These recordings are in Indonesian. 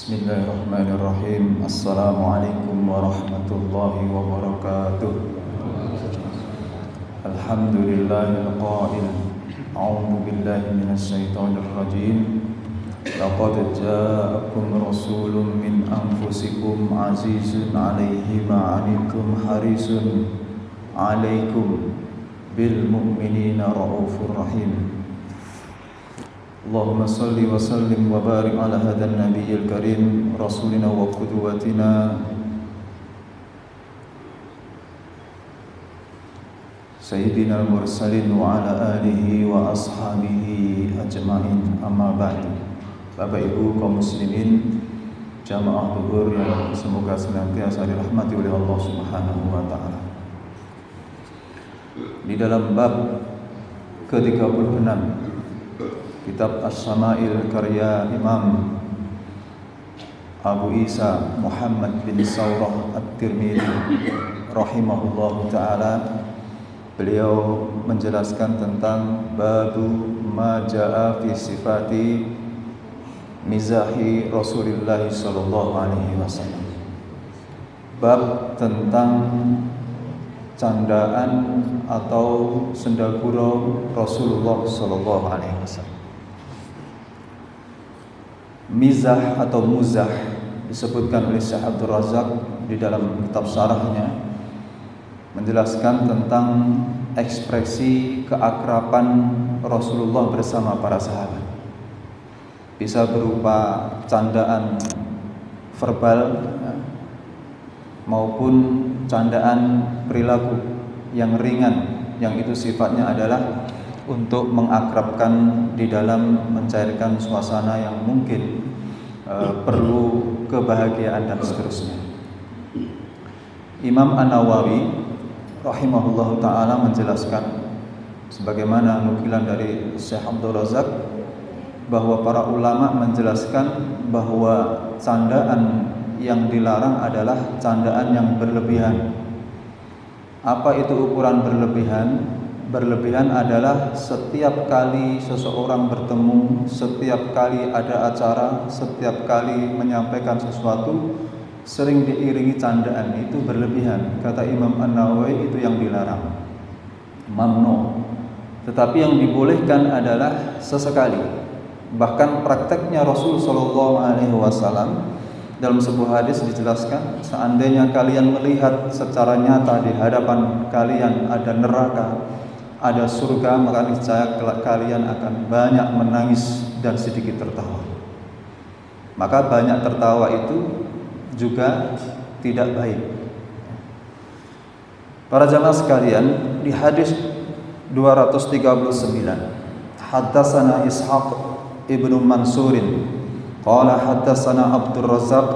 Bismillahirrahmanirrahim. Assalamualaikum warahmatullahi wabarakatuh. Alhamdulillahil qail. A'udzu billahi minasy syaithanir rajim. Laqad ja'akum rasulun min anfusikum azizun 'alaihi ma 'anittum harisun 'alaikum bil mu'minina raufur rahim. Allahumma salli wa sallim wa barik ala hadha an-nabiyil karim rasulina wa qudwatina sayyidina al-mursalin wa ala alihi wa ashabihi ajma'in, amma ba'du. Bapak Ibu kaum muslimin jamaah zuhur yang semoga senantiasa dirahmati oleh Allah Subhanahu wa taala. Di dalam bab ke-36 Kitab As-Sama'il karya Imam Abu Isa Muhammad bin Saurah At-Tirmidzi rahimahullahu ta'ala, beliau menjelaskan tentang babu ma ja'a fi sifati mizahi Rasulullah sallallahu alaihi wasallam. Bab tentang candaan atau sendagurau Rasulullah sallallahu alaihi wasallam. Mizah atau muzah disebutkan oleh Syekh Abdul Razak di dalam kitab syarahnya, menjelaskan tentang ekspresi keakraban Rasulullah bersama para sahabat. Bisa berupa candaan verbal maupun candaan perilaku yang ringan, yang itu sifatnya adalah untuk mengakrabkan di dalam mencairkan suasana yang mungkin perlu kebahagiaan dan seterusnya. Imam An-Nawawi rahimahullahu ta'ala menjelaskan, sebagaimana nukilan dari Syekh Abdul Razak, bahwa para ulama menjelaskan bahwa candaan yang dilarang adalah candaan yang berlebihan. Apa itu ukuran berlebihan? Berlebihan adalah setiap kali seseorang bertemu, setiap kali ada acara, setiap kali menyampaikan sesuatu sering diiringi candaan, itu berlebihan. Kata Imam An-Nawawi, itu yang dilarang, mamnu. Tetapi yang dibolehkan adalah sesekali. Bahkan prakteknya Rasul sallallahu alaihi wasallam dalam sebuah hadis dijelaskan, seandainya kalian melihat secara nyata di hadapan kalian ada neraka, ada surga, maka niscaya kalian akan banyak menangis dan sedikit tertawa. Maka banyak tertawa itu juga tidak baik. Para jamaah sekalian, di hadis 239, haddatsana Ishaq ibnu Mansurin qala haddatsana Abdul Razzaq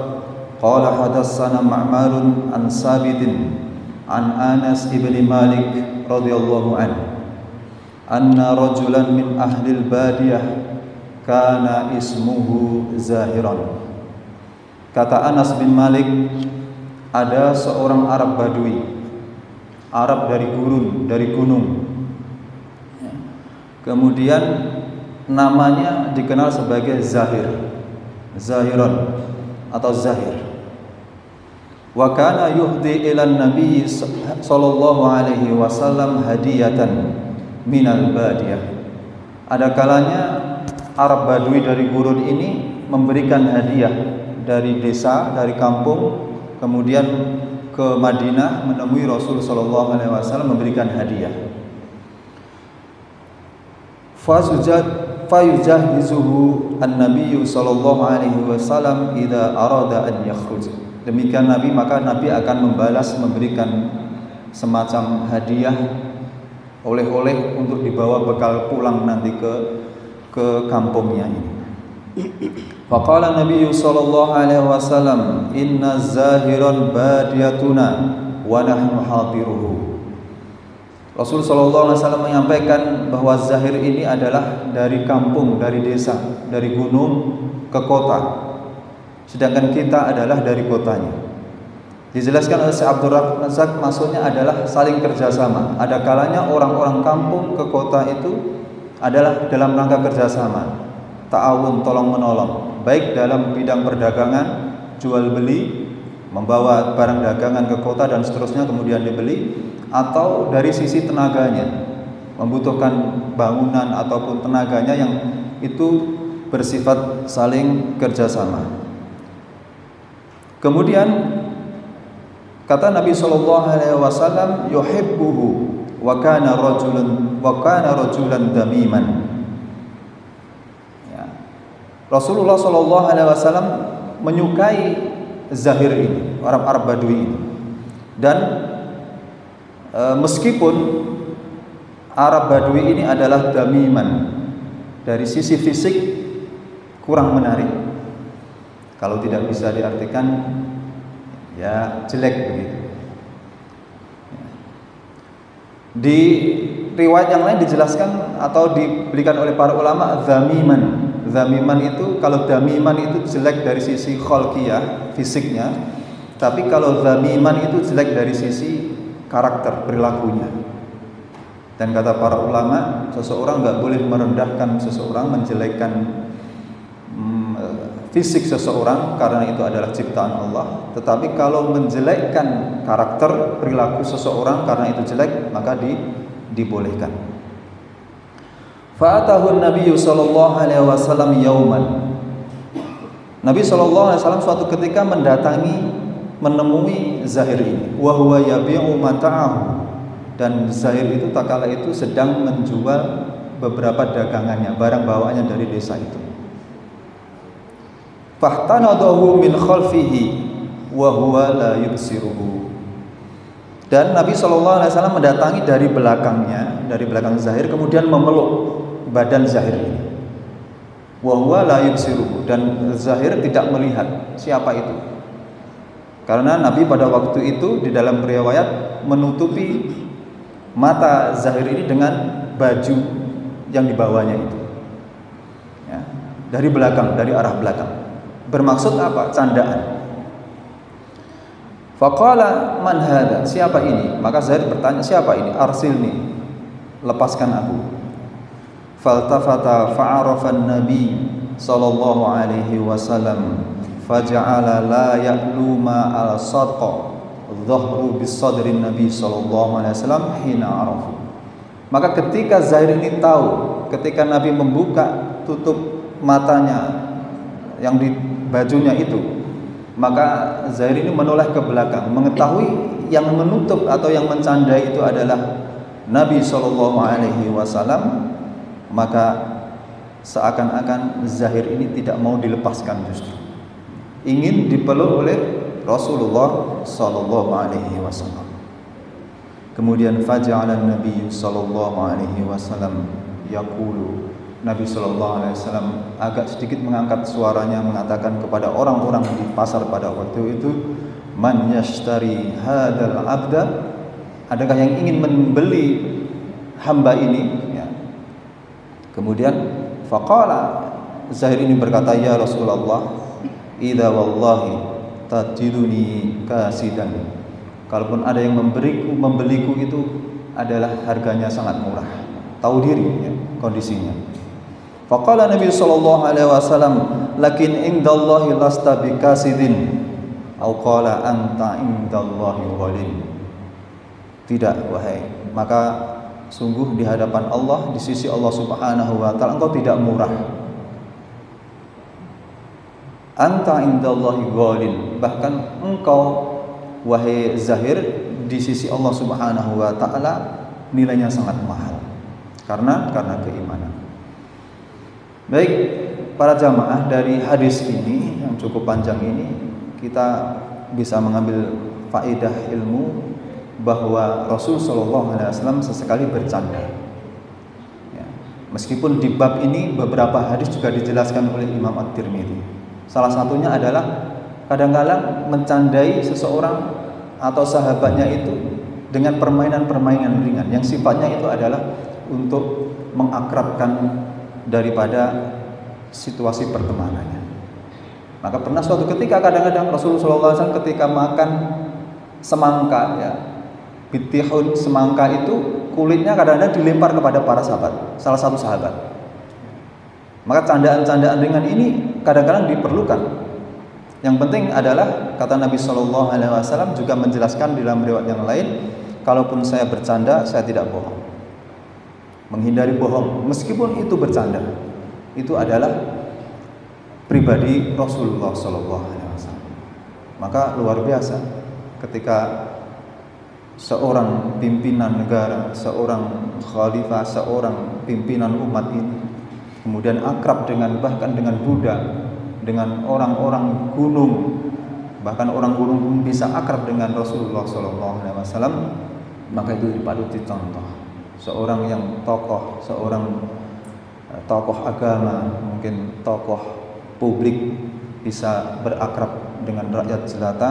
qala haddatsana Ma'marun an Sabidin an Anas ibni Malik radhiyallahu anhu anna rajulan min ahlil badiyah kana ismuhu Zahiran. Kata Anas bin Malik, ada seorang Arab Badui, Arab dari gurun, dari gunung. Kemudian namanya dikenal sebagai Zahir, Zahiran atau Zahir. Wa kana yuhdi ila Nabi sallallahu alaihi wasallam hadiyatan minal badiyah. Ada kalanya Arab Badui dari gurun ini memberikan hadiah dari desa, dari kampung, kemudian ke Madinah menemui Rasul sallallahu alaihi wasallam memberikan hadiah. Fayujahizuhu an-nabiyyu sallallahu alaihi wasallam idza arada an yakhruj. Demikian Nabi, maka Nabi akan membalas, memberikan semacam hadiah, oleh-oleh untuk dibawa bekal pulang nanti ke kampungnya ini. Faqala Nabi sallallahu alaihi wasallam, inna zahiran badiyatuna wa nahnu hadiruhu. Rasul sallallahu alaihi wasallam menyampaikan bahwa Zahir ini adalah dari kampung, dari desa, dari gunung ke kota, sedangkan kita adalah dari kotanya. Dijelaskan oleh Syekh Abdul Razak, maksudnya adalah saling kerjasama. Ada kalanya orang-orang kampung ke kota itu adalah dalam rangka kerjasama, ta'awun, tolong menolong. baik dalam bidang perdagangan, jual beli, membawa barang dagangan ke kota dan seterusnya kemudian dibeli, atau dari sisi tenaganya, membutuhkan bangunan ataupun tenaganya yang itu bersifat saling kerjasama. Kemudian kata Nabi SAW, yuhibbuhu wa kana rajulan damiman. Ya. Rasulullah SAW menyukai Zahir ini, orang Arab Badui ini. Dan meskipun Arab Badui ini adalah damiman, dari sisi fisik kurang menarik, kalau tidak bisa diartikan ya jelek begitu. Di riwayat yang lain dijelaskan atau diberikan oleh para ulama dhamiman. Dhamiman itu, kalau dhamiman itu jelek dari sisi khalqiyah, fisiknya, tapi kalau dhamiman itu jelek dari sisi karakter, perilakunya. Dan kata para ulama, seseorang nggak boleh merendahkan seseorang, menjelekkan fisik seseorang karena itu adalah ciptaan Allah. Tetapi kalau menjelekkan karakter, perilaku seseorang karena itu jelek, maka dibolehkan. Fa'atahu Nabi sallallahu alaihi wasallam yauman. Nabi sallallahu alaihi wasallam suatu ketika menemui Zahir ini. Wa huwa yabi'u mata'ahu. Dan Zahir itu tak kala itu sedang menjual beberapa dagangannya, barang bawaannya dari desa itu. Fahtanadahu min khalfihi wa huwa la yubsiruhu. Dan Nabi SAW mendatangi dari belakangnya, dari belakang Zahir, kemudian memeluk badan Zahir ini. Wa huwa la yubsiruhu, dan Zahir tidak melihat siapa itu. Karena Nabi pada waktu itu di dalam riwayat menutupi mata Zahir ini dengan baju yang dibawanya itu. Ya, dari belakang, dari arah belakang. Bermaksud apa? Candaan. Faqala man hadha? Siapa ini? Maka Zahir bertanya, siapa ini? Arsilni, lepaskan aku. Faltafata fa'arafa an-nabi sallallahu alaihi wasallam faja'ala la ya'lu ma al-sadqa dhahru bis-sadri Nabi sallallahu alaihi wasallam hina arafu. Maka ketika Zahir ini tahu, ketika Nabi membuka tutup matanya yang di bajunya itu, maka Zahir ini menoleh ke belakang, mengetahui yang menutup atau yang mencandai itu adalah Nabi sallallahu alaihi wasallam. Maka seakan-akan Zahir ini tidak mau dilepaskan, justru ingin dipeluk oleh Rasulullah sallallahu alaihi wasallam. Kemudian faja'ala Nabi sallallahu alaihi wasallam yaqulu, Nabi sallallahu alaihi wasallam agak sedikit mengangkat suaranya mengatakan kepada orang-orang di pasar pada waktu itu, man yashtari hadzal abda, adakah yang ingin membeli hamba ini? Ya. Kemudian faqala, Zahir ini berkata, ya Rasulullah, idza wallahi tajiduni kasidan, kalaupun ada yang membeliku itu adalah harganya sangat murah, tahu diri ya, kondisinya. Faqala Nabi sallallahu alaihi wasallam, lakin indallahi lasta bikasidin, au qala anta indallahi ghalin. Tidak, wahai, maka sungguh di hadapan Allah, di sisi Allah Subhanahu wa taala engkau tidak murah. Anta indallahi ghalin, bahkan engkau wahai Zahir di sisi Allah Subhanahu wa taala nilainya sangat mahal karena keimanan. Baik, para jamaah, dari hadis ini yang cukup panjang ini kita bisa mengambil faedah ilmu bahwa Rasul sallallahu alaihi wasallam sesekali bercanda. Ya, meskipun di bab ini beberapa hadis juga dijelaskan oleh Imam At-Tirmidzi. Salah satunya adalah kadang-kadang mencandai seseorang atau sahabatnya itu dengan permainan-permainan ringan yang sifatnya itu adalah untuk mengakrabkan daripada situasi pertemanannya. Maka pernah suatu ketika kadang-kadang Rasulullah SAW ketika makan semangka, ya, bitihun, semangka itu kulitnya kadang-kadang dilempar kepada para sahabat, salah satu sahabat. Maka candaan-candaan ringan ini kadang-kadang diperlukan. Yang penting adalah kata Nabi Shallallahu Alaihi Wasallam juga menjelaskan di dalam riwayat yang lain, kalaupun saya bercanda, saya tidak bohong. Menghindari bohong, meskipun itu bercanda, itu adalah pribadi Rasulullah Shallallahu Alaihi Wasallam. Maka luar biasa ketika seorang pimpinan negara, seorang khalifah, seorang pimpinan umat ini kemudian akrab bahkan dengan Buddha, dengan orang-orang gunung, bahkan orang gunung pun bisa akrab dengan Rasulullah SAW, maka itu patut dicontoh. Seorang yang seorang tokoh agama, mungkin tokoh publik bisa berakrab dengan rakyat jelata,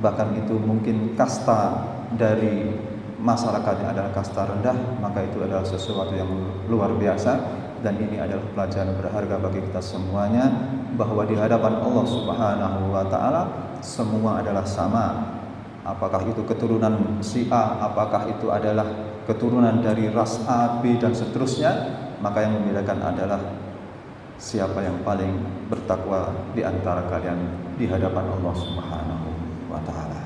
bahkan itu mungkin kasta dari masyarakatnya adalah kasta rendah, maka itu adalah sesuatu yang luar biasa. Dan ini adalah pelajaran berharga bagi kita semuanya, bahwa di hadapan Allah Subhanahu wa Ta'ala semua adalah sama. Apakah itu keturunan si A, apakah itu adalah keturunan dari ras A, B, dan seterusnya, maka yang membedakan adalah siapa yang paling bertakwa di antara kalian di hadapan Allah Subhanahu wa Ta'ala.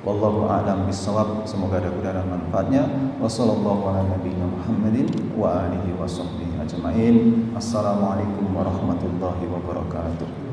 Wallahu a'lam bishawab. Semoga ada guna dan manfaatnya. Wassallallahu ala nabiyina Muhammadin wa alihi wa sahbihi ajma'in. Assalamualaikum warahmatullahi wabarakatuh.